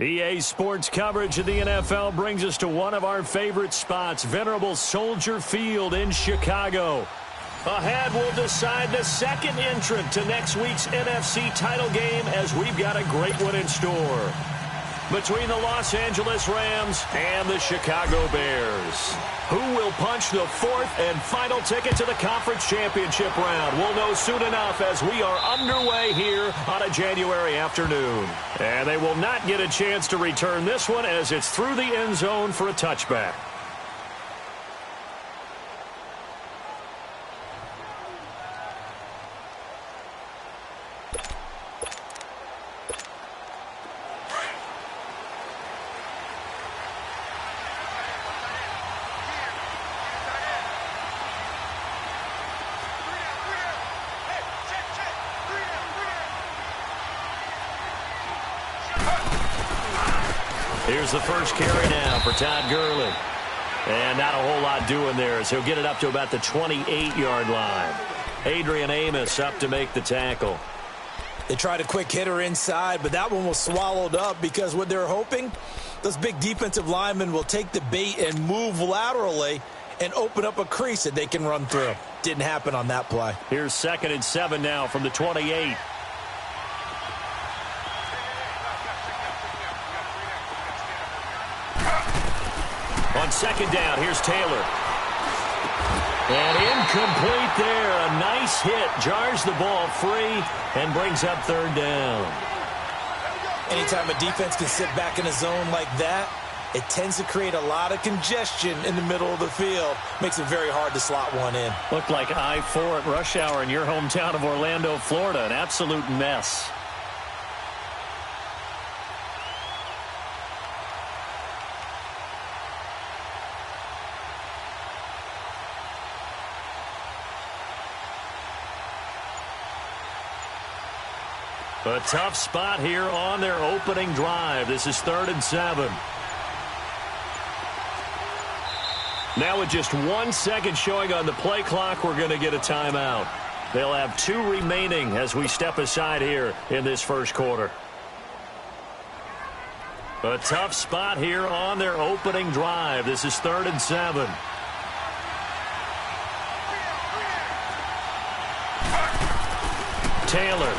EA Sports coverage of the NFL brings us to one of our favorite spots, venerable Soldier Field in Chicago. Ahead, we'll decide the second entrant to next week's NFC title game as we've got a great one in store. Between the Los Angeles Rams and the Chicago Bears. Who will punch the fourth and final ticket to the conference championship round? We'll know soon enough as we are underway here on a January afternoon. And they will not get a chance to return this one as it's through the end zone for a touchback. Here's the first carry now for Todd Gurley. And not a whole lot doing there as he'll get it up to about the 28-yard line. Adrian Amos up to make the tackle. They tried a quick hitter inside, but that one was swallowed up because what they're hoping, those big defensive linemen will take the bait and move laterally and open up a crease that they can run through. Didn't happen on that play. Here's 2nd and 7 now from the 28. On 2nd down, here's Taylor. And incomplete there. A nice hit. Jars the ball free and brings up 3rd down. Anytime a defense can sit back in a zone like that, it tends to create a lot of congestion in the middle of the field. Makes it very hard to slot one in. Looked like I-4 at rush hour in your hometown of Orlando, Florida. An absolute mess. A tough spot here on their opening drive. This is 3rd and 7. Now with just 1 second showing on the play clock, we're going to get a timeout. They'll have 2 remaining as we step aside here in this first quarter. A tough spot here on their opening drive. This is 3rd and 7. Taylor.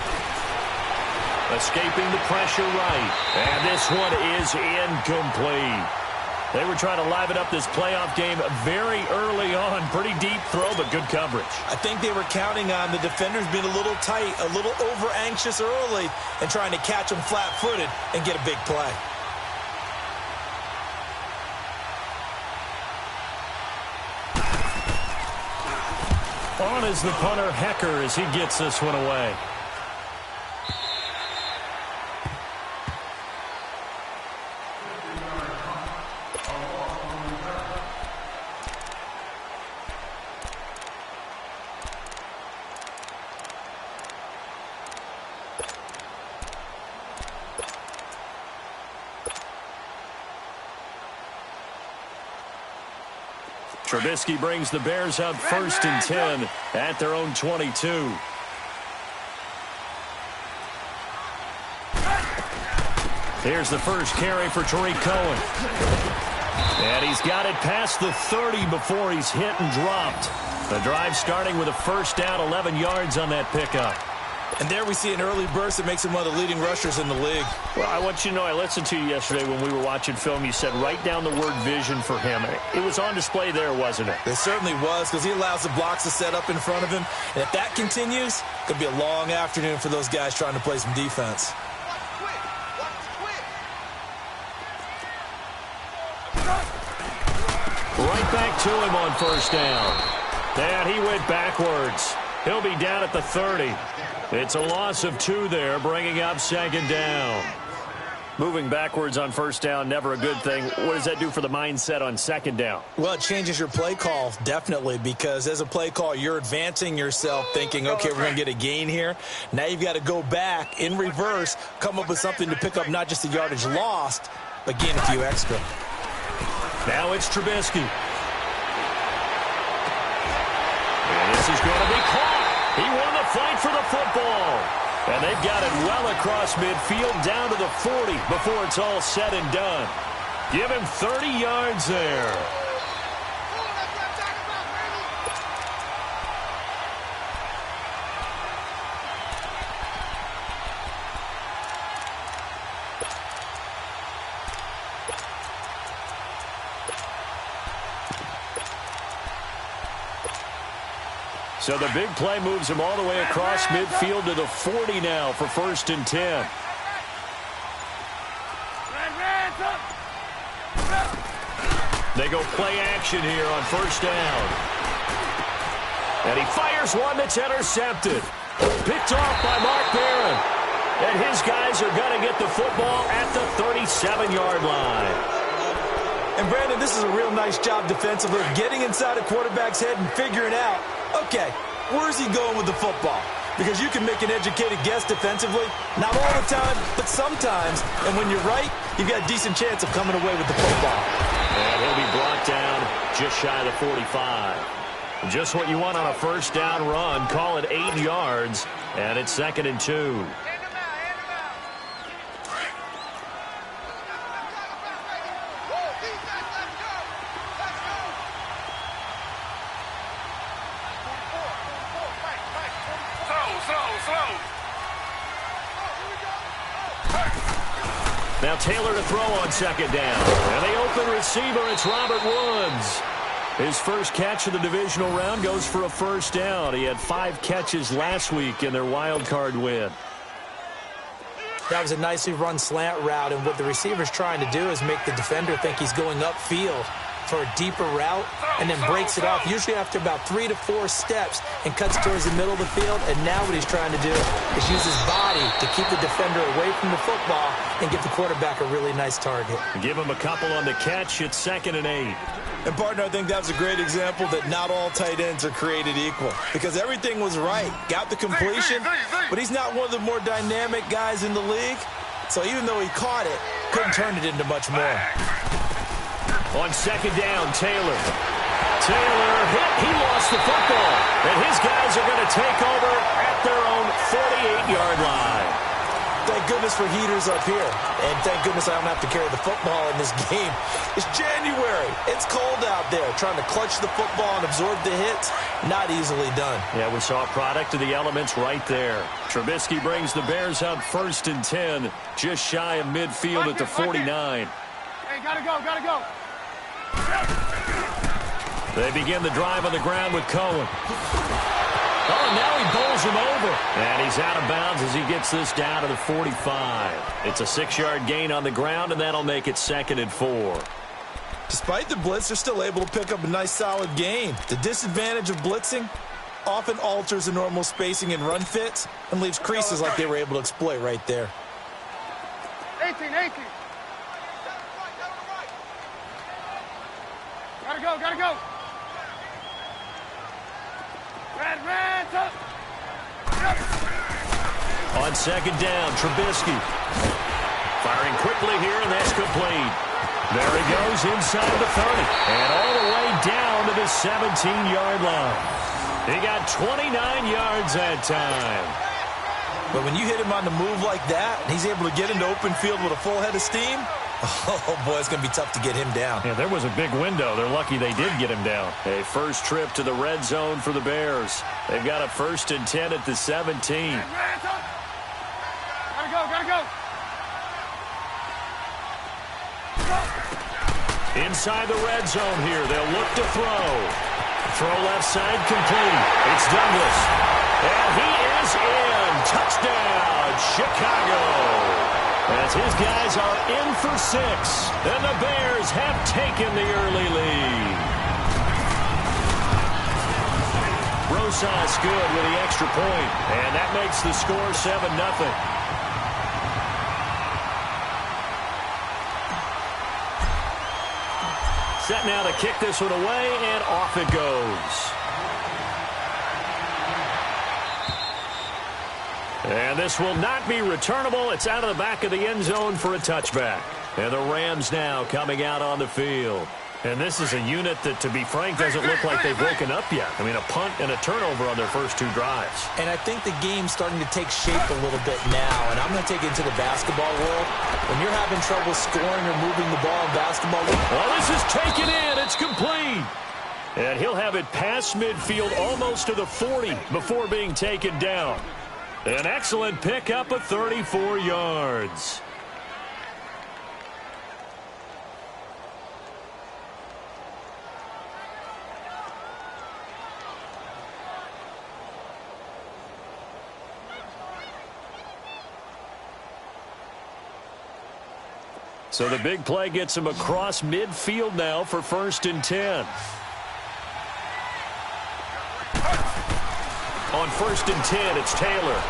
Escaping the pressure right. And this one is incomplete. They were trying to liven up this playoff game very early on. Pretty deep throw, but good coverage. I think they were counting on the defenders being a little tight, a little over-anxious early, and trying to catch them flat-footed and get a big play. On is the punter, Hecker, as he gets this one away. Trubisky brings the Bears up 1st and 10 at their own 22. Here's the first carry for Tariq Cohen. And he's got it past the 30 before he's hit and dropped. The drive starting with a 1st down, 11 yards on that pickup. And there we see an early burst that makes him one of the leading rushers in the league. Well, I want you to know, I listened to you yesterday when we were watching film. You said write down the word vision for him. It was on display there, wasn't it? It certainly was, because he allows the blocks to set up in front of him. And if that continues, it could be a long afternoon for those guys trying to play some defense. Right back to him on 1st down. And he went backwards. He'll be down at the 30. It's a loss of 2 there, bringing up 2nd down. Moving backwards on 1st down, never a good thing. What does that do for the mindset on 2nd down? Well, it changes your play call, definitely, because as a play call, you're advancing yourself thinking, okay, we're going to get a gain here. Now you've got to go back in reverse, come up with something to pick up not just the yardage lost, but gain a few extra. Now it's Trubisky. And this is going to be caught. He won the fight for the football. And And they've got it well across midfield down to the 40 before it's all said and done. Give him 30 yards there. So the big play moves him all the way across midfield to the 40 now for 1st and 10. They go play action here on 1st down. And he fires one that's intercepted. Picked off by Mark Barron. And his guys are going to get the football at the 37-yard line. And, Brandon, this is a real nice job defensively of getting inside a quarterback's head and figuring out, okay, where's he going with the football? Because you can make an educated guess defensively, not all the time, but sometimes. And when you're right, you've got a decent chance of coming away with the football. And he'll be brought down just shy of the 45. Just what you want on a 1st down run. Call it 8 yards, and it's 2nd and 2. Now Taylor to throw on 2nd down. And the open receiver, it's Robert Woods. His first catch of the divisional round goes for a 1st down. He had 5 catches last week in their wild card win. That was a nicely run slant route, and what the receiver's trying to do is make the defender think he's going upfield for a deeper route and then breaks it off, usually after about 3 to 4 steps, and cuts towards the middle of the field. And now what he's trying to do is use his body to keep the defender away from the football and give the quarterback a really nice target. Give him a couple on the catch. It's 2nd and 8. And, partner, I think that was a great example that not all tight ends are created equal, because everything was right. Got the completion, but he's not one of the more dynamic guys in the league. So even though he caught it, couldn't turn it into much more. On 2nd down, Taylor. Taylor hit. He lost the football. And his guys are going to take over at their own 48-yard line. Thank goodness for heaters up here. And thank goodness I don't have to carry the football in this game. It's January. It's cold out there. Trying to clutch the football and absorb the hits, not easily done. Yeah, we saw a product of the elements right there. Trubisky brings the Bears up 1st and 10, just shy of midfield at the 49. Hey, gotta go, gotta go. They begin the drive on the ground with Cohen. Oh, now he bowls him over. And he's out of bounds as he gets this down to the 45. It's a 6-yard gain on the ground, and that'll make it 2nd and 4. Despite the blitz, they're still able to pick up a nice solid gain. The disadvantage of blitzing often alters the normal spacing and run fits and leaves creases like they were able to exploit right there. 18. Gotta go. Red, up. On 2nd down, Trubisky. Firing quickly here, and that's complete. There he goes inside the 30. And all the way down to the 17-yard line. He got 29 yards that time. But when you hit him on the move like that, and he's able to get into open field with a full head of steam, oh, boy, it's going to be tough to get him down. Yeah, there was a big window. They're lucky they did get him down. A first trip to the red zone for the Bears. They've got a 1st and 10 at the 17. Gotta go. Inside the red zone here. They'll look to throw. Throw left side complete. It's Douglas. And he is in. Touchdown, Chicago. As his guys are in for 6. And the Bears have taken the early lead. Rosas good with the extra point. And that makes the score 7-0. Set now to kick this one away, and off it goes. And this will not be returnable. It's out of the back of the end zone for a touchback. And the Rams now coming out on the field. And this is a unit that, to be frank, doesn't look like they've woken up yet. I mean, a punt and a turnover on their first 2 drives. And I think the game's starting to take shape a little bit now. And I'm going to take it into the basketball world. When you're having trouble scoring or moving the ball in basketball. Well, this is taken in. It's complete. And he'll have it past midfield almost to the 40 before being taken down. An excellent pickup of 34 yards. So the big play gets him across midfield now for 1st and 10. On 1st and 10, it's Taylor.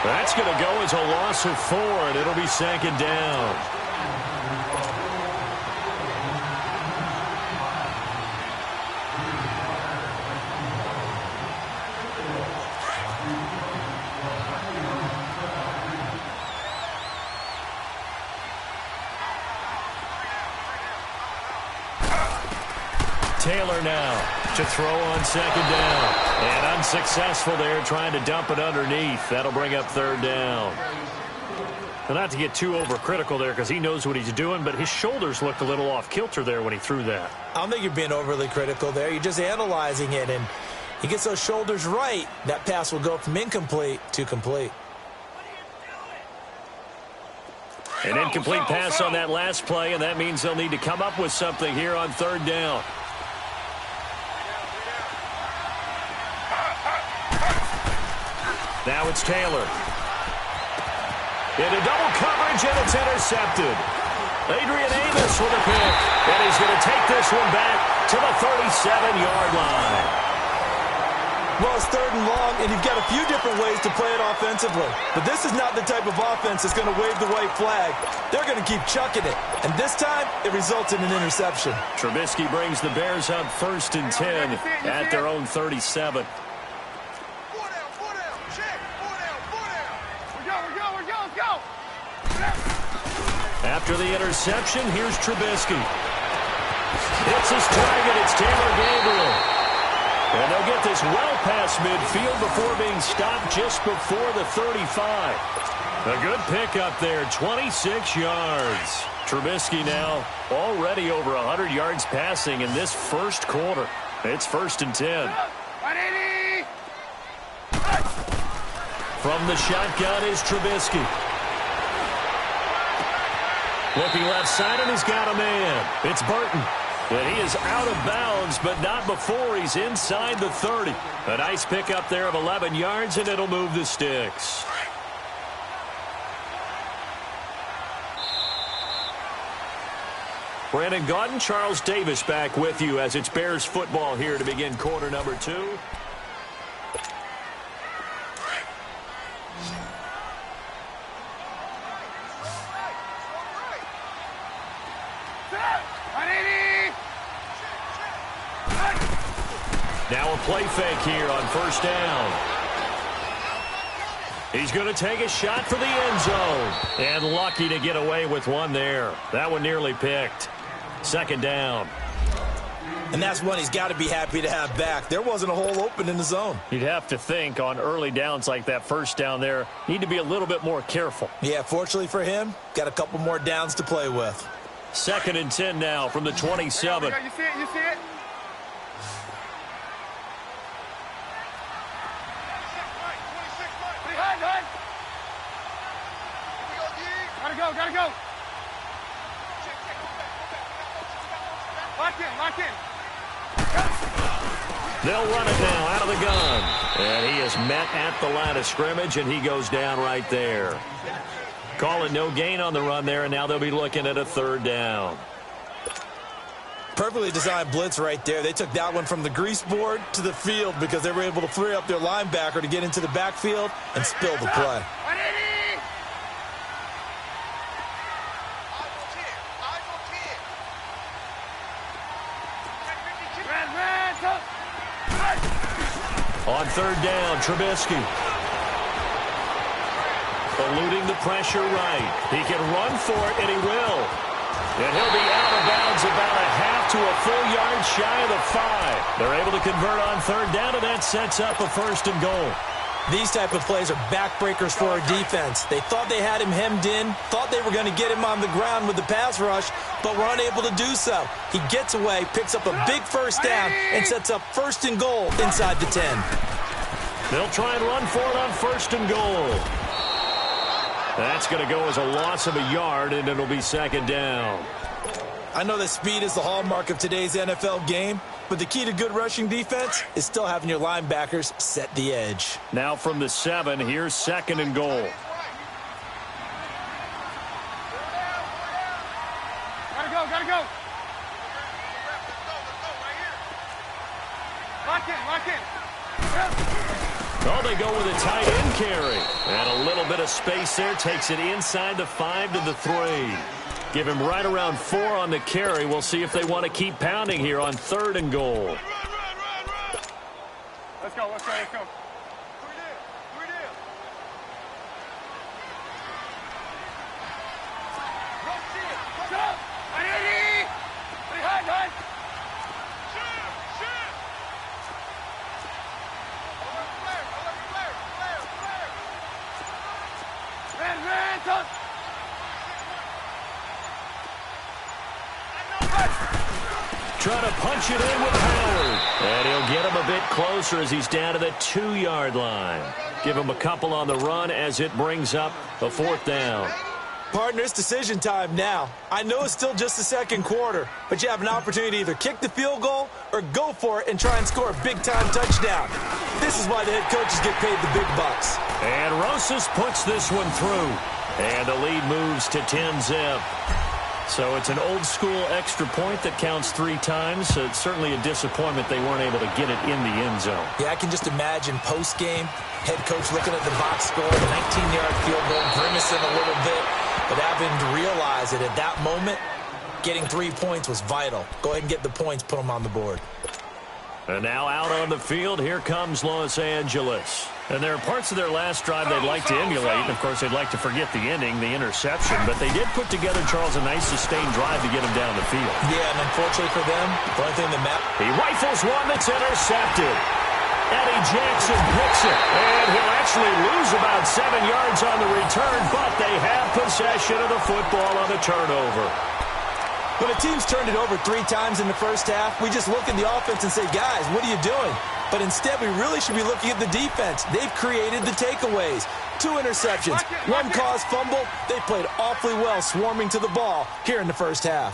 That's going to go as a loss of 4, and it'll be 2nd down. Taylor now to throw on 2nd down. And unsuccessful there, trying to dump it underneath. That'll bring up 3rd down. Well, not to get too overcritical there because he knows what he's doing, but his shoulders looked a little off kilter there when he threw that. I don't think you're being overly critical there. You're just analyzing it, and he gets those shoulders right. That pass will go from incomplete to complete. An incomplete pass on that last play, and that means they'll need to come up with something here on 3rd down. Now it's Taylor. Into double coverage, and it's intercepted. Adrian Amos with a pick. And he's going to take this one back to the 37-yard line. Well, it's 3rd and long, and you've got a few different ways to play it offensively. But this is not the type of offense that's going to wave the white flag. They're going to keep chucking it. And this time, it results in an interception. Trubisky brings the Bears up 1st and 10 at their own 37. After the interception, here's Trubisky. Hits his target. It's Taylor Gabriel. And they'll get this well past midfield before being stopped just before the 35. A good pickup there, 26 yards. Trubisky now already over 100 yards passing in this first quarter. It's 1st and 10. From the shotgun is Trubisky. Looking left side, and he's got a man. It's Burton. And he is out of bounds, but not before he's inside the 30. A nice pickup there of 11 yards, and it'll move the sticks. Brandon Gaudin, Charles Davis back with you as it's Bears football here to begin quarter number 2. Now a play fake here on 1st down. He's going to take a shot for the end zone. And lucky to get away with one there. That one nearly picked. 2nd down. And that's one he's got to be happy to have back. There wasn't a hole open in the zone. You'd have to think on early downs like that 1st down there, need to be a little bit more careful. Yeah, fortunately for him, got a couple more downs to play with. 2nd and 10 now from the 27. You see it? You see it? Gotta go. Lock in. They'll run it now out of the gun. And he is met at the line of scrimmage, and he goes down right there. Call it no gain on the run there, and now they'll be looking at a 3rd down. Perfectly designed blitz right there. They took that one from the grease board to the field because they were able to free up their linebacker to get into the backfield and spill the play. On 3rd down, Trubisky. Eluding the pressure right. He can run for it, and he will. And he'll be out of bounds about a half to a full yard shy of the 5. They're able to convert on third down, and that sets up a first and goal. These type of plays are backbreakers for our defense. They thought they had him hemmed in, thought they were going to get him on the ground with the pass rush, but were unable to do so. He gets away, picks up a big first down, and sets up first and goal inside the 10. They'll try and run for it on first and goal. That's going to go as a loss of a yard, and it'll be second down. I know that speed is the hallmark of today's NFL game, but the key to good rushing defense is still having your linebackers set the edge. Now from the 7, here's second and goal. Gotta go. Lock in. Oh, they go with a tight end carry. And a little bit of space there. Takes it inside the 5 to the 3. Give him right around 4 on the carry. We'll see if they want to keep pounding here on third and goal. Let's go. Trying to punch it in with Howard. And he'll get him a bit closer as he's down to the 2-yard line. Give him a couple on the run as it brings up a fourth down. Partner, it's decision time now. I know it's still just the second quarter, but you have an opportunity to either kick the field goal or go for it and try and score a big-time touchdown. This is why the head coaches get paid the big bucks. And Rosas puts this one through. And the lead moves to 10-zip. So it's an old-school extra point that counts 3 times. So it's certainly a disappointment they weren't able to get it in the end zone. Yeah, I can just imagine post-game, head coach looking at the box score, 19-yard field goal, grimacing a little bit, but having to realize that at that moment, getting 3 points was vital. Go ahead and get the points, put them on the board. And now out on the field, here comes Los Angeles. And there are parts of their last drive they'd like to emulate. And, of course, they'd like to forget the ending, the interception. But they did put together, Charles, a nice sustained drive to get him down the field. Yeah, and unfortunately for them, the only thing that matters. He rifles one that's intercepted. Eddie Jackson picks it. And he'll actually lose about 7 yards on the return, but they have possession of the football on the turnover. When a team's turned it over 3 times in the first half, we just look at the offense and say, guys, what are you doing? But instead, we really should be looking at the defense. They've created the takeaways. 2 interceptions, 1 caused fumble. They played awfully well swarming to the ball here in the first half.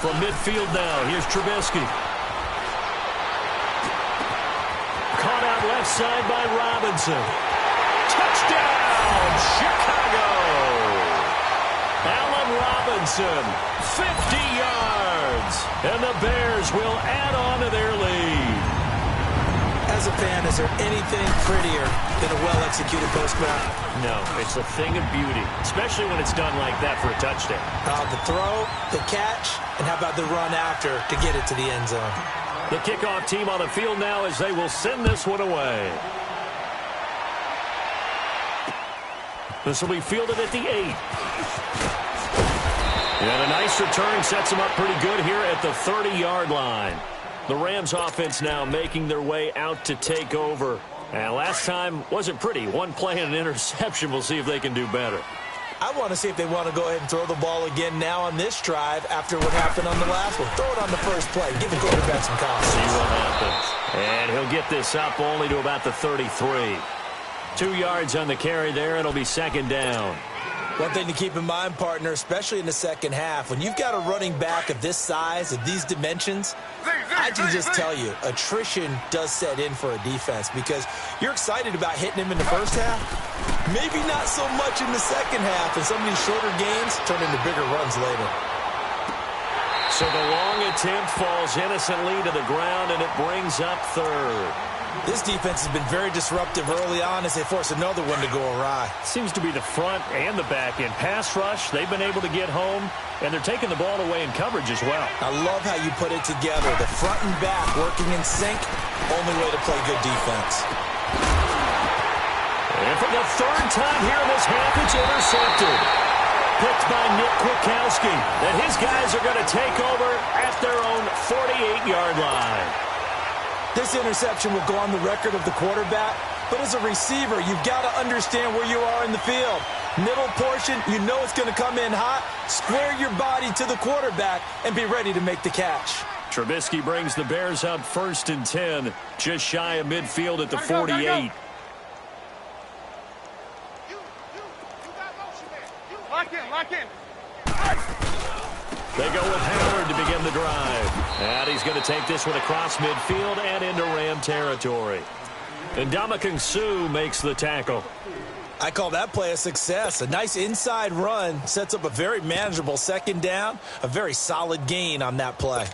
From midfield now, here's Trubisky. Caught out left side by Robinson. Touchdown, Chicago! Allen Robinson, 50 yards. And the Bears will add on to their lead. As a fan, is there anything prettier than a well-executed post route? No, it's a thing of beauty, especially when it's done like that for a touchdown. The throw, the catch, and how about the run after to get it to the end zone? The kickoff team on the field now as they will send this one away. This will be fielded at the 8. And a nice return sets them up pretty good here at the 30-yard line. The Rams offense now making their way out to take over. And last time wasn't pretty. 1 play and an interception. We'll see if they can do better. I want to see if they want to go ahead and throw the ball again now on this drive after what happened on the last one. Throw it on the first play. Give the quarterback some confidence. See what happens. And he'll get this up only to about the 33. 2 yards on the carry there. It'll be second down. One thing to keep in mind, partner, especially in the second half, when you've got a running back of this size, of these dimensions, I can just tell you, attrition does set in for a defense because you're excited about hitting him in the first half. Maybe not so much in the second half, and some of these shorter gains turn into bigger runs later. So the long attempt falls innocently to the ground, and it brings up third. This defense has been very disruptive early on as they force another one to go awry. Seems to be the front and the back end. Pass rush, they've been able to get home, and they're taking the ball away in coverage as well. I love how you put it together. The front and back working in sync, only way to play good defense. And for the third time here in this half, it's intercepted. Picked by Nick Kwiatkowski. And his guys are going to take over at their own 48-yard line. This interception will go on the record of the quarterback, but as a receiver, you've got to understand where you are in the field. Middle portion, you know it's going to come in hot. Square your body to the quarterback and be ready to make the catch. Trubisky brings the Bears up 1st and 10, just shy of midfield at the 48. Lock in. They go with Howard to begin the drive. And he's going to take this one across midfield and into Ram territory. And Ndamukong Suh makes the tackle. I call that play a success. A nice inside run sets up a very manageable second down. A very solid gain on that play.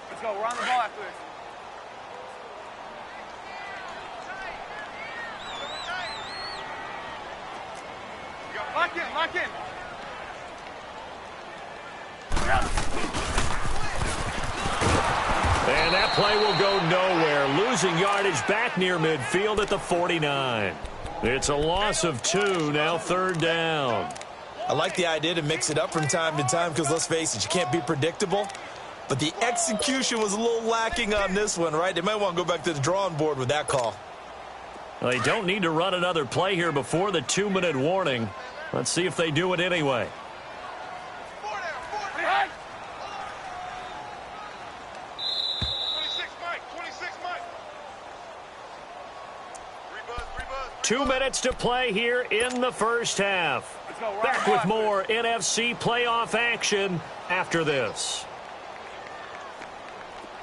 Let's go. We're on the ball after this. Lock in. And that play will go nowhere. Losing yardage back near midfield at the 49. It's a loss of 2, now 3rd down. I like the idea to mix it up from time to time because, let's face it, you can't be predictable. But the execution was a little lacking on this one, right? They might want to go back to the drawing board with that call. Well, they don't need to run another play here before the 2-minute warning. Let's see if they do it anyway. Two minutes to play here in the first half. Back with more NFC playoff action after this.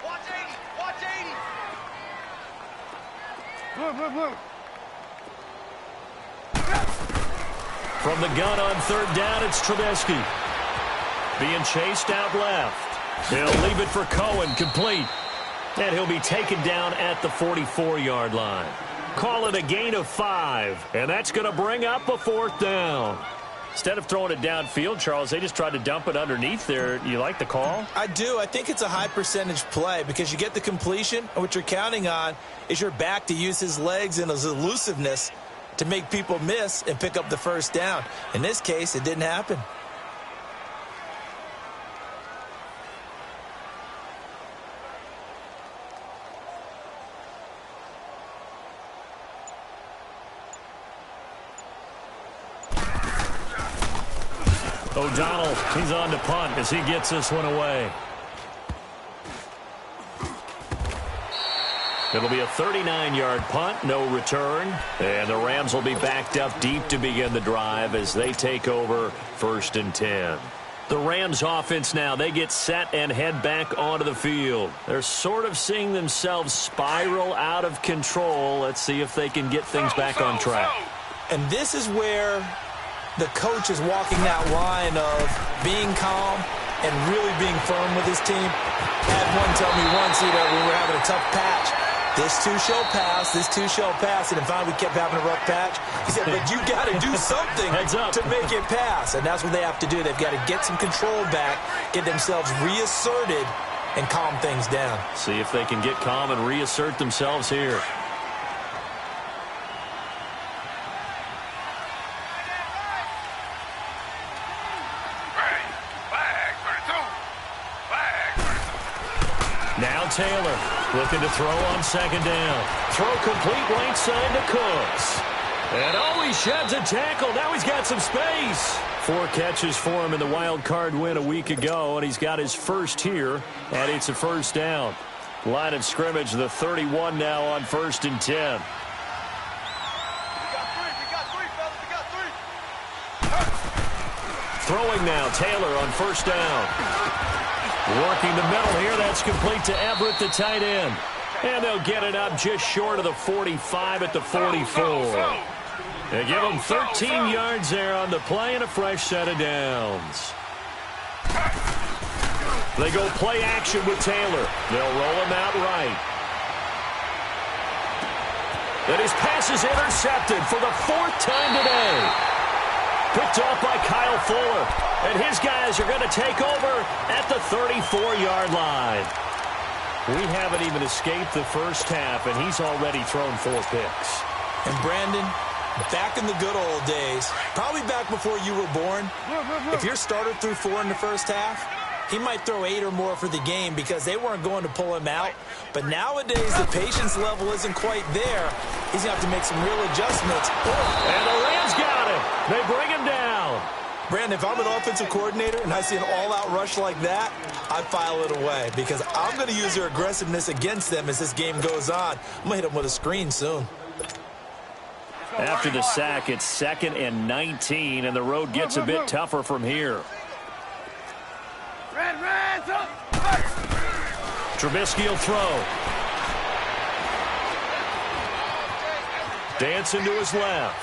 Watch 80. Blue. From the gun on 3rd down, it's Trubisky. Being chased out left. He'll leave it for Cohen, complete. And he'll be taken down at the 44-yard line. Call it a gain of 5, and that's going to bring up a 4th down. Instead of throwing it downfield, Charles, they just tried to dump it underneath there. You like the call? I do. I think it's a high percentage play because you get the completion, and what you're counting on is your back to use his legs and his elusiveness to make people miss and pick up the 1st down. In this case, it didn't happen. O'Donnell, he's on to punt as he gets this one away. It'll be a 39-yard punt, no return. And the Rams will be backed up deep to begin the drive as they take over 1st and 10. The Rams offense now, they get set and head back onto the field. They're sort of seeing themselves spiral out of control. Let's see if they can get things back on track. And this is where the coach is walking that line of being calm and really being firm with his team. Had one tell me once, when we were having a tough patch, this too shall pass, and then finally we kept having a rough patch. He said, but you got to do something to make it pass, and that's what they have to do. They've got to get some control back, get themselves reasserted, and calm things down. See if they can get calm and reassert themselves here. Now Taylor looking to throw on 2nd down. Throw complete right side to Cooks. And he sheds a tackle. Now he's got some space. 4 catches for him in the wild card win a week ago, and he's got his first here, and it's a 1st down. Line of scrimmage, the 31 now on 1st and 10. We got three. Throwing now, Taylor on 1st down. Working the middle here, that's complete to Everett, the tight end. And they'll get it up just short of the 45 at the 44. They give them 13 yards there on the play and a fresh set of downs. They go play action with Taylor. They'll roll him out right. And his pass is intercepted for the 4th time today. Picked off by Kyle Fuller. And his guys are going to take over at the 34-yard line. We haven't even escaped the first half, and he's already thrown 4 picks. And Brandon, back in the good old days, probably back before you were born, if your starter threw 4 in the first half, he might throw 8 or more for the game because they weren't going to pull him out. But nowadays, the patience level isn't quite there. He's going to have to make some real adjustments. And the Rams got him. They bring him down. Brandon, if I'm an offensive coordinator and I see an all-out rush like that, I file it away because I'm going to use their aggressiveness against them as this game goes on. I'm going to hit them with a screen soon. After the sack, it's 2nd and 19, and the road gets a bit tougher from here. Trubisky will throw. Dancing to his left.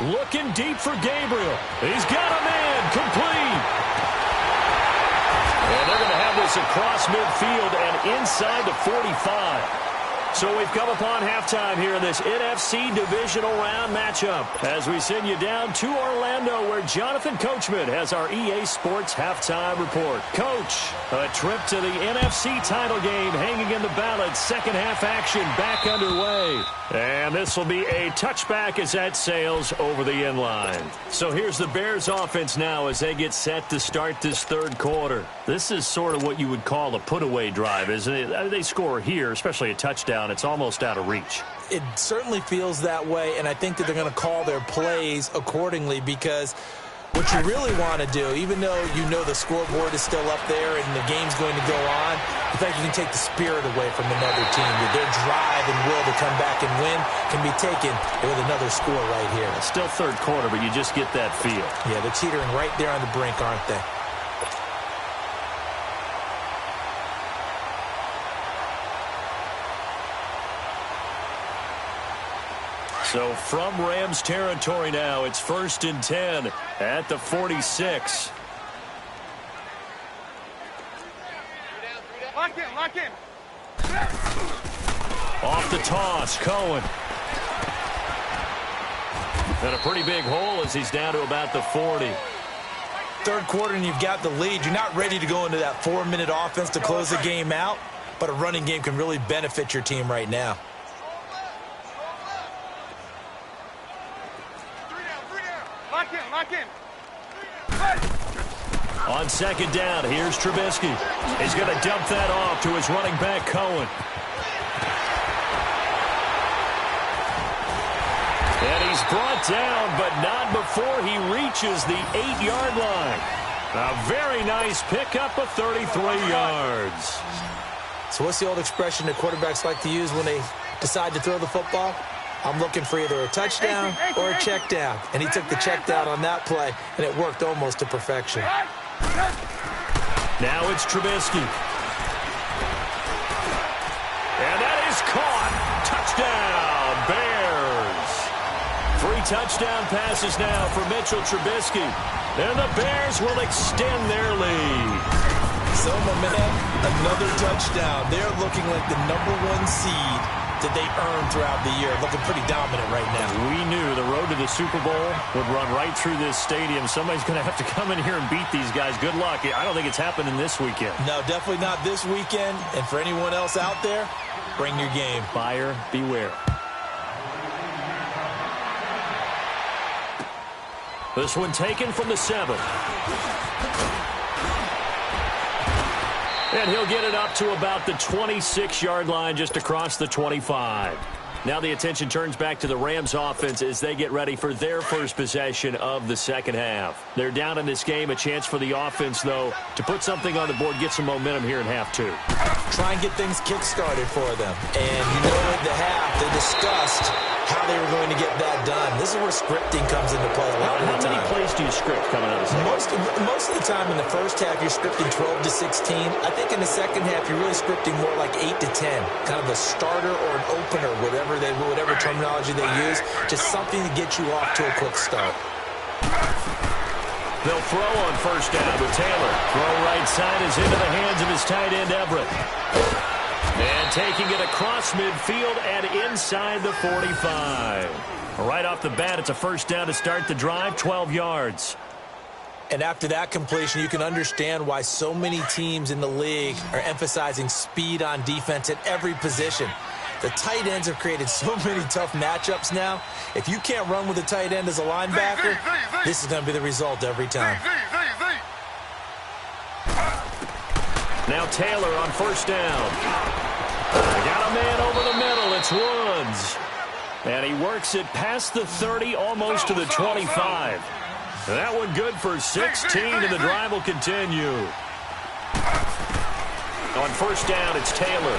Looking deep for Gabriel. He's got a man. Complete. And they're going to have this across midfield and inside the 45. So we've come upon halftime here in this NFC Divisional Round matchup as we send you down to Orlando where Jonathan Coachman has our EA Sports Halftime Report. Coach, a trip to the NFC title game hanging in the balance. Second half action back underway. And this will be a touchback as that sails over the end line. So here's the Bears offense now as they get set to start this third quarter. This is sort of what you would call a put-away drive, isn't it? They score here, especially a touchdown. It's almost out of reach. It certainly feels that way, and I think that they're going to call their plays accordingly because what you really want to do, even though you know the scoreboard is still up there and the game's going to go on, the fact you can take the spirit away from another team. Their drive and will to come back and win can be taken with another score right here. It's still third quarter, but you just get that feel. Yeah, they're teetering right there on the brink, aren't they? So from Rams territory now, it's 1st and 10 at the 46. Lock in, lock in. Off the toss, Cohen. And a pretty big hole as he's down to about the 40. Third quarter and you've got the lead. You're not ready to go into that 4-minute offense to close the game out, but a running game can really benefit your team right now. Lock in. On second down, here's Trubisky. He's going to dump that off to his running back, Cohen. And he's brought down, but not before he reaches the 8-yard line. A very nice pickup of 33 yards. So what's the old expression that quarterbacks like to use when they decide to throw the football? I'm looking for either a touchdown or a check down. And he took the check down on that play, and it worked almost to perfection. Now it's Trubisky. And that is caught. Touchdown, Bears. 3 touchdown passes now for Mitchell Trubisky. And the Bears will extend their lead. So, my man, another touchdown. They're looking like the #1 seed that they earned throughout the year. Looking pretty dominant right now. We knew the road to the Super Bowl would run right through this stadium. Somebody's going to have to come in here and beat these guys. Good luck. I don't think it's happening this weekend. No, definitely not this weekend. And for anyone else out there, bring your game. Buyer beware. This one taken from the 7. And he'll get it up to about the 26-yard line just across the 25. Now the attention turns back to the Rams offense as they get ready for their first possession of the second half. They're down in this game. A chance for the offense, though, to put something on the board, get some momentum here in half 2. Try and get things kick-started for them. And you know at the half, they discussed how they were going to get that done. This is where scripting comes into play a lot of the time. How many plays do you script coming out of the second? Most of the time in the first half, you're scripting 12 to 16. I think in the second half, you're really scripting more like 8 to 10. Kind of a starter or an opener, whatever terminology they use. Just something to get you off to a quick start. They'll throw on first down with Taylor. Throw right side is into the hands of his tight end, Everett. And taking it across midfield and inside the 45. Right off the bat, it's a first down to start the drive, 12 yards. And after that completion, you can understand why so many teams in the league are emphasizing speed on defense at every position. The tight ends have created so many tough matchups now. If you can't run with a tight end as a linebacker, this is going to be the result every time. Now Taylor on first down. Got a man over the middle. It's Woods. And he works it past the 30, almost to the 25. That one good for 16, and the drive will continue. On first down, it's Taylor.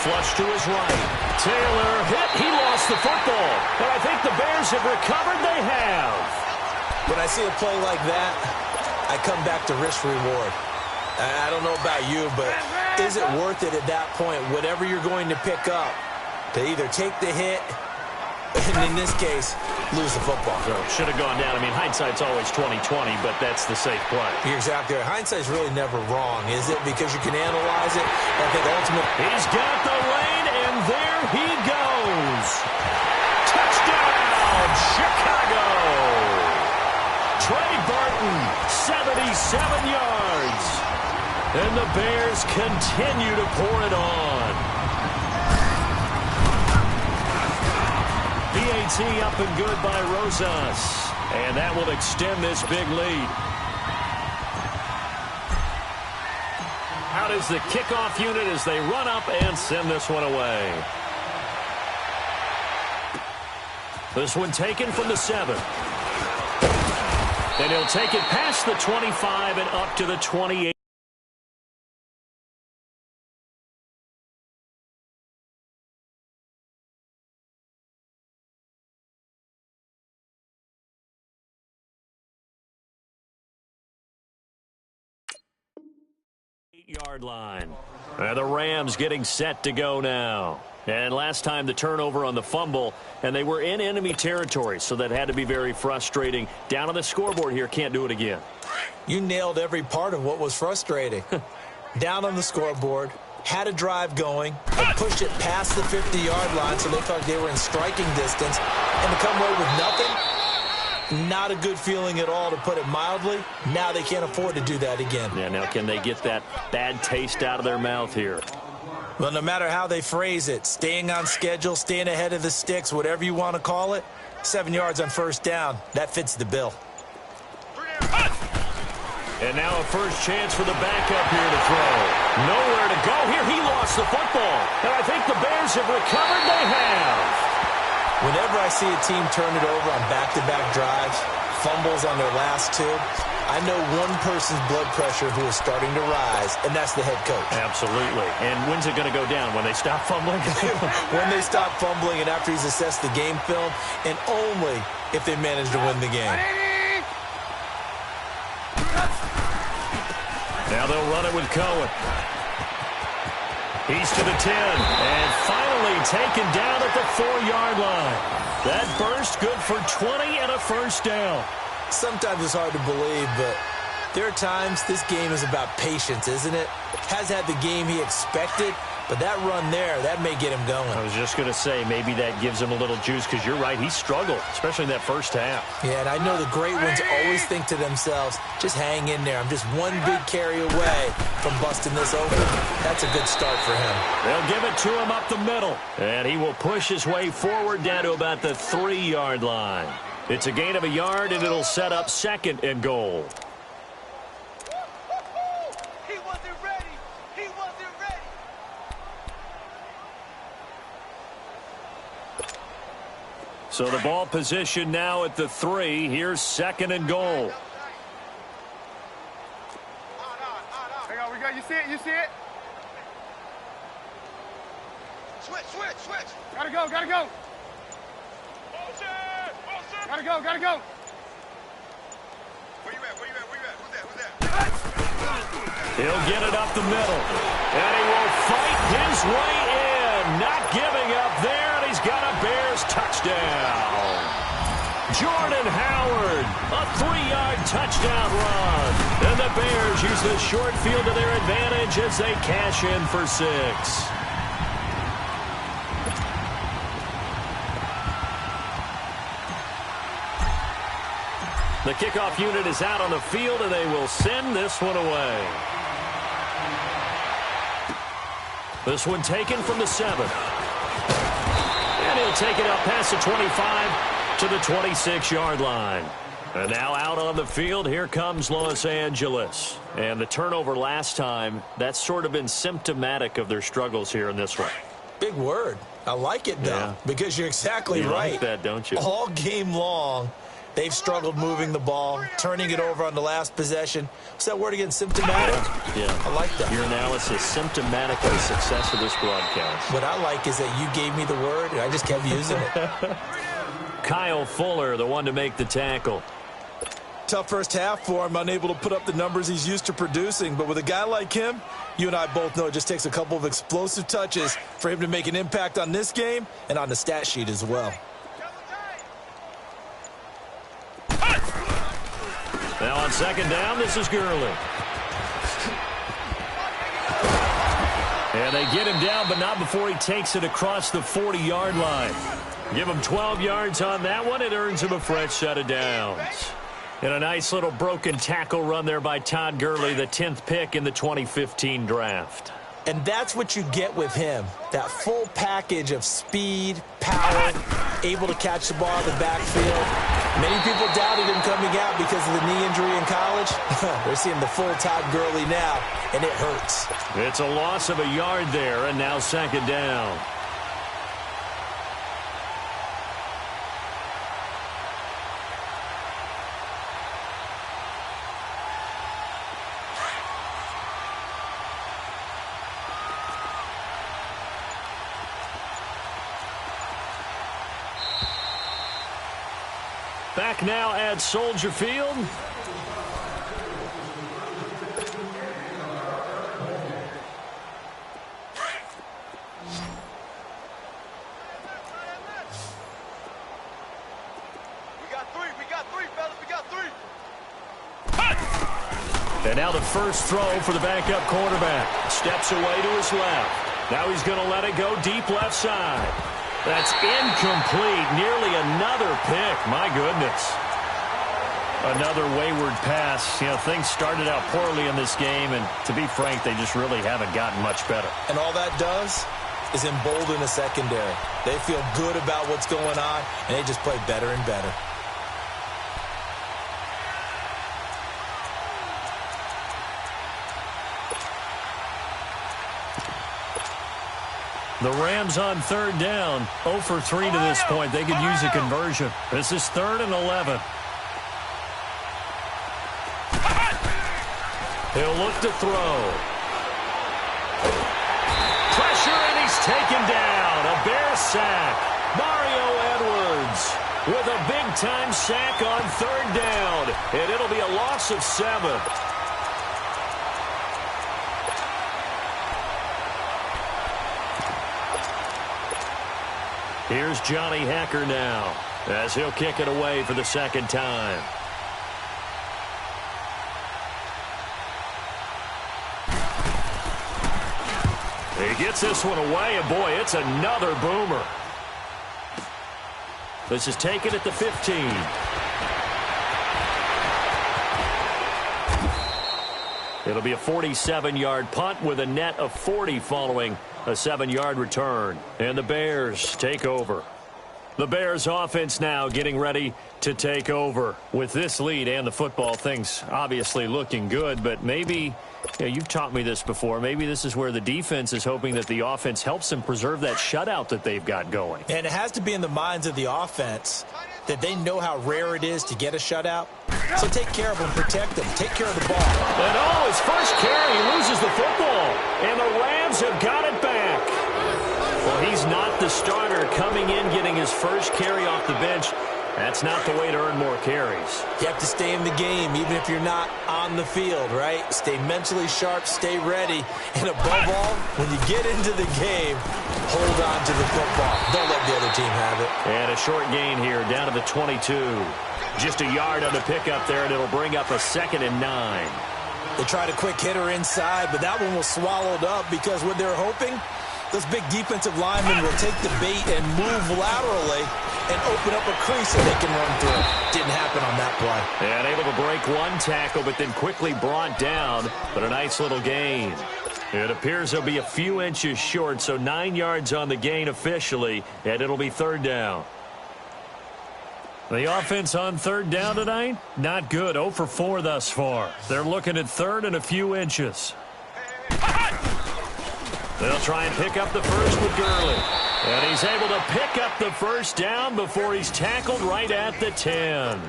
Flush to his right. Taylor hit. He lost the football. But I think the Bears have recovered. They have. When I see a play like that, I come back to risk-reward. I don't know about you, but is it worth it at that point, whatever you're going to pick up, to either take the hit, and in this case, lose the football? So should have gone down. I mean, hindsight's always 20/20, but that's the safe play. You're exactly right. Hindsight's really never wrong, is it? Because you can analyze it. I think ultimately, he's got the lane, and there he goes. Touchdown, Chicago. Trey Burton, 77 yards. And the Bears continue to pour it on. PAT up and good by Rosas. And that will extend this big lead. Out is the kickoff unit as they run up and send this one away. This one taken from the 7. And he'll take it past the 25 and up to the 28. Yard line. The Rams getting set to go now. And last time the turnover on the fumble, and they were in enemy territory, so that had to be very frustrating. Down on the scoreboard here, can't do it again. You nailed every part of what was frustrating. Down on the scoreboard, had a drive going, and pushed it past the 50-yard line, so they thought they were in striking distance, and to come away with nothing, not a good feeling at all, to put it mildly. Now they can't afford to do that again. Yeah, now can they get that bad taste out of their mouth here? Well, no matter how they phrase it, staying on schedule, staying ahead of the sticks, whatever you want to call it, 7 yards on first down, that fits the bill. And now a first chance for the backup here to throw. Nowhere to go here. He lost the football. And I think the Bears have recovered. They have. Whenever I see a team turn it over on back-to-back drives, fumbles on their last 2, I know one person's blood pressure who is starting to rise, and that's the head coach. Absolutely. And when's it going to go down? When they stop fumbling? When they stop fumbling and after he's assessed the game film, and only if they manage to win the game. Now they'll run it with Cohen. He's to the 10, and finally taken down at the 4-yard line. That burst good for 20 and a first down. Sometimes it's hard to believe, but there are times this game is about patience, isn't it? Has had the game he expected, but that run there, that may get him going. I was just going to say, maybe that gives him a little juice, because you're right, he struggled, especially in that first half. Yeah, and I know the great ones always think to themselves, just hang in there. I'm just one big carry away from busting this open. That's a good start for him. They'll give it to him up the middle, and he will push his way forward down to about the 3-yard line. It's a gain of a yard, and it'll set up 2nd and goal. He wasn't ready. He wasn't ready. So the ball position now at the 3. Here's 2nd and goal. Hang on, we got. You see it? You see it? Switch. Gotta go. Gotta go. Where you at? Who's that? He'll get it up the middle. And he will fight his way in. Not giving up there, and he's got a Bears touchdown. Jordan Howard, a 3-yard touchdown run. And the Bears use the short field to their advantage as they cash in for 6. The kickoff unit is out on the field, and they will send this one away. This one taken from the 7. And he'll take it up past the 25 to the 26-yard line. And now out on the field, here comes Los Angeles. And the turnover last time, that's sort of been symptomatic of their struggles here in this one. Big word. I like it, though, because you're exactly right. You like that, don't you? All game long, they've struggled moving the ball, turning it over on the last possession. What's that word again? Symptomatic? Yeah. I like that. Your analysis, symptomatic of the success of this broadcast. What I like is that you gave me the word, and I just kept using it. Kyle Fuller, the one to make the tackle. Tough first half for him, unable to put up the numbers he's used to producing. But with a guy like him, you and I both know it just takes a couple of explosive touches for him to make an impact on this game and on the stat sheet as well. Now on second down, this is Gurley. And they get him down, but not before he takes it across the 40-yard line. Give him 12 yards on that one. It earns him a fresh set of downs. And a nice little broken tackle run there by Todd Gurley, the 10th pick in the 2015 draft. And that's what you get with him, that full package of speed, power, able to catch the ball in the backfield. Many people doubted him coming out because of the knee injury in college. They're seeing the full Todd Gurley now, and it hurts. It's a loss of a yard there, and now second down. Back now at Soldier Field. And now the first throw for the backup quarterback. Steps away to his left. Now he's going to let it go deep left side. That's incomplete. Nearly another pick. My goodness. Another wayward pass. You know, things started out poorly in this game, and to be frank, they just really haven't gotten much better. And all that does is embolden the secondary. They feel good about what's going on, and they just play better and better. The Rams on third down, 0 for 3 to this point. They could use a conversion. This is 3rd and 11. He'll look to throw. Pressure, and he's taken down. A Bear sack. Mario Edwards with a big-time sack on third down. And it'll be a loss of 7. Here's Johnny Hacker now as he'll kick it away for the second time. He gets this one away, and boy, it's another boomer. This is taken at the 15. It'll be a 47-yard punt with a net of 40 following a 7-yard return. And the Bears take over. The Bears offense now getting ready to take over. With this lead and the football, things obviously looking good, but maybe, you've taught me this before, maybe this is where the defense is hoping that the offense helps them preserve that shutout that they've got going. And it has to be in the minds of the offense that they know how rare it is to get a shutout. So take care of them, protect them, take care of the ball. And his first carry, he loses the football. And the Rams have got it back. Well, he's not the starter coming in, getting his first carry off the bench. That's not the way to earn more carries. You have to stay in the game, even if you're not on the field, right? Stay mentally sharp, stay ready, and above all, when you get into the game, hold on to the football. Don't let the other team have it. And a short gain here, down to the 22. Just a yard on the pickup there, and it'll bring up a 2nd and 9. They tried a quick hitter inside, but that one was swallowed up because what they're hoping, those big defensive linemen will take the bait and move laterally and open up a crease so they can run through. Didn't happen on that play. And able to break one tackle, but then quickly brought down, but a nice little gain. It appears they'll be a few inches short, so 9 yards on the gain officially, and it'll be 3rd down. The offense on 3rd down tonight, not good. 0 for 4 thus far. They're looking at 3rd and a few inches. They'll try and pick up the first with Gurley. And he's able to pick up the first down before he's tackled right at the 10.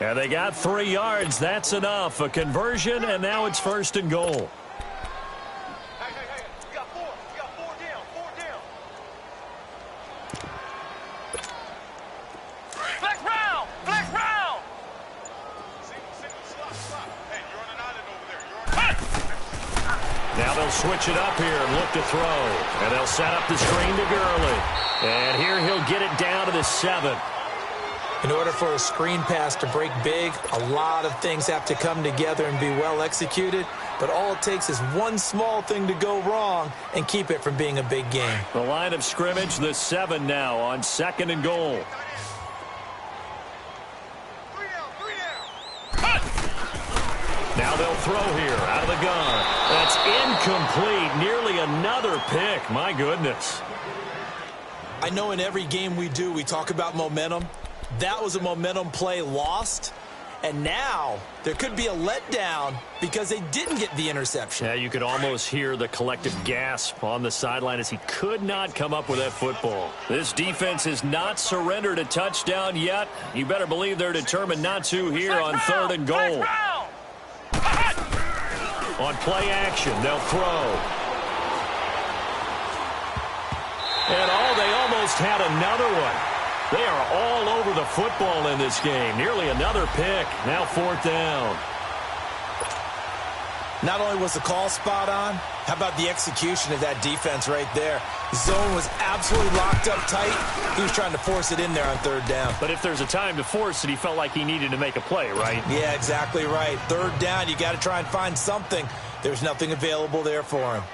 And they got 3 yards. That's enough. A conversion, and now it's 1st and goal. Hey, you got 4. You got 4 down. 4 down. Flex round. Flex round. Single, slot. Hey, you're on an island over there. You're on an island. Now they'll switch it up here and look to throw. And they'll set up the screen to Gurley. And here he'll get it down to the 7. In order for a screen pass to break big, a lot of things have to come together and be well executed. But all it takes is one small thing to go wrong and keep it from being a big game. The line of scrimmage, the 7 now on 2nd and goal. 3 down. Now they'll throw here out of the gun. That's incomplete. Nearly another pick. My goodness. I know in every game we do, we talk about momentum. That was a momentum play lost. And now there could be a letdown because they didn't get the interception. Yeah, you could almost hear the collective gasp on the sideline as he could not come up with that football. This defense has not surrendered a touchdown yet. You better believe they're determined not to here on 3rd and goal. On play action, they'll throw. And they almost had another one. They are all over the football in this game. Nearly another pick. Now 4th down. Not only was the call spot on, how about the execution of that defense right there? The zone was absolutely locked up tight. He was trying to force it in there on 3rd down. But if there's a time to force it, he felt like he needed to make a play, right? Yeah, exactly right. 3rd down, you got to try and find something. There's nothing available there for him.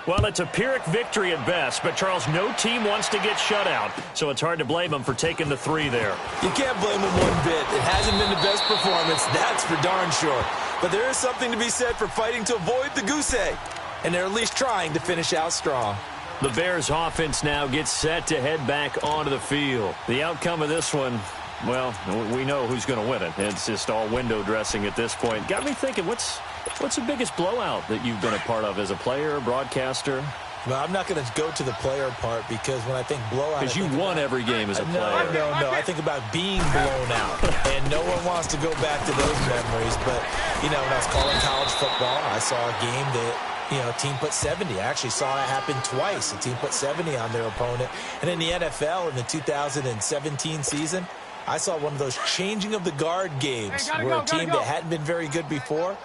Well, it's a Pyrrhic victory at best, but, Charles, no team wants to get shut out, so it's hard to blame them for taking the 3 there. You can't blame them one bit. It hasn't been the best performance, that's for darn sure. But there is something to be said for fighting to avoid the goose egg, and they're at least trying to finish out strong. The Bears offense now gets set to head back onto the field. The outcome of this one, well, we know who's going to win it. It's just all window dressing at this point. Got me thinking, what's the biggest blowout that you've been a part of as a player, broadcaster? Well, I'm not going to go to the player part because when I think blowout... Because you won every game as a player. No. I think about being blown out. And no one wants to go back to those memories. But, when I was calling college football, I saw a game that, a team put 70. I actually saw it happen twice. A team put 70 on their opponent. And in the NFL in the 2017 season, I saw one of those changing of the guard games where a team that hadn't been very good before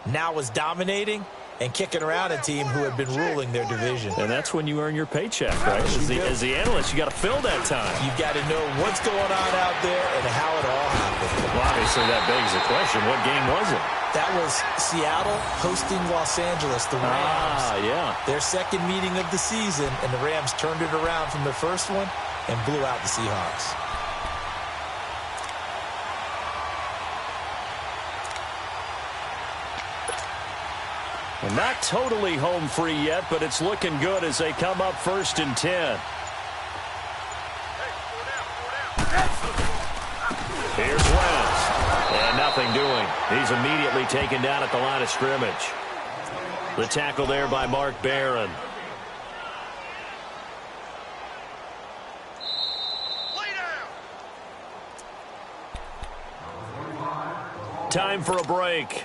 now was dominating and kicking around a team who had been ruling their division. And that's when you earn your paycheck, right? As the analyst, you got to fill that time. You've got to know what's going on out there and how it all happened. Well, obviously, that begs the question, what game was it? That was Seattle hosting Los Angeles, the Rams. Yeah. Their second meeting of the season, and the Rams turned it around from the first one and blew out the Seahawks. And not totally home free yet, but it's looking good as they come up 1st and 10. Here's Wentz. And nothing doing. He's immediately taken down at the line of scrimmage. The tackle there by Mark Barron. Time for a break.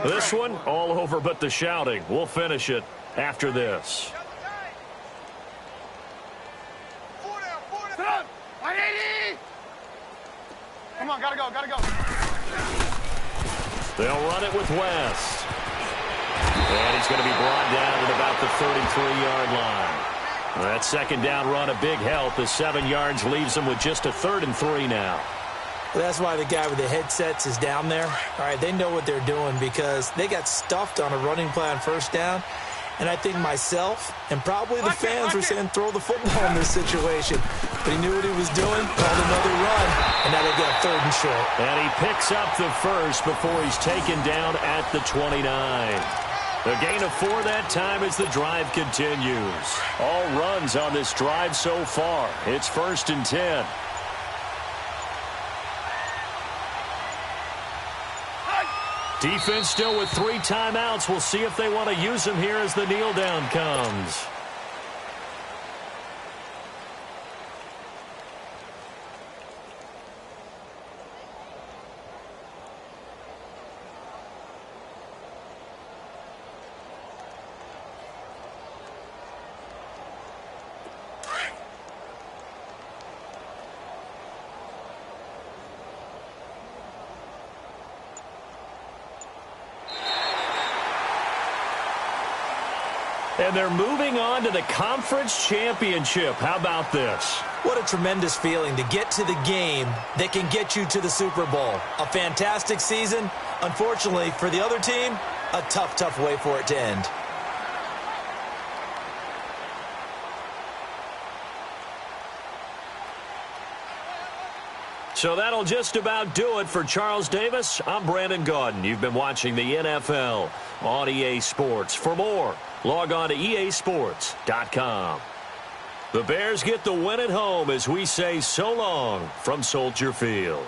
This one, all over but the shouting. We'll finish it after this. Come on, gotta go, gotta go. They'll run it with West. And he's going to be brought down at about the 33-yard line. That second down run, a big help. The 7 yards leaves him with just a 3rd and 3 now. Well, that's why the guy with the headsets is down there. All right, they know what they're doing because they got stuffed on a running play on first down. And I think myself and probably the fans were saying throw the football in this situation. But he knew what he was doing, called another run, and now they got 3rd and short. And he picks up the first before he's taken down at the 29. A gain of 4 that time as the drive continues. All runs on this drive so far. It's 1st and 10. Defense still with 3 timeouts. We'll see if they want to use them here as the kneel down comes. And they're moving on to the conference championship. How about this? What a tremendous feeling to get to the game that can get you to the Super Bowl. A fantastic season. Unfortunately, for the other team, a tough, tough way for it to end. So that'll just about do it for Charles Davis. I'm Brandon Gaudin. You've been watching the NFL on EA Sports. For more, log on to easports.com. The Bears get the win at home as we say so long from Soldier Field.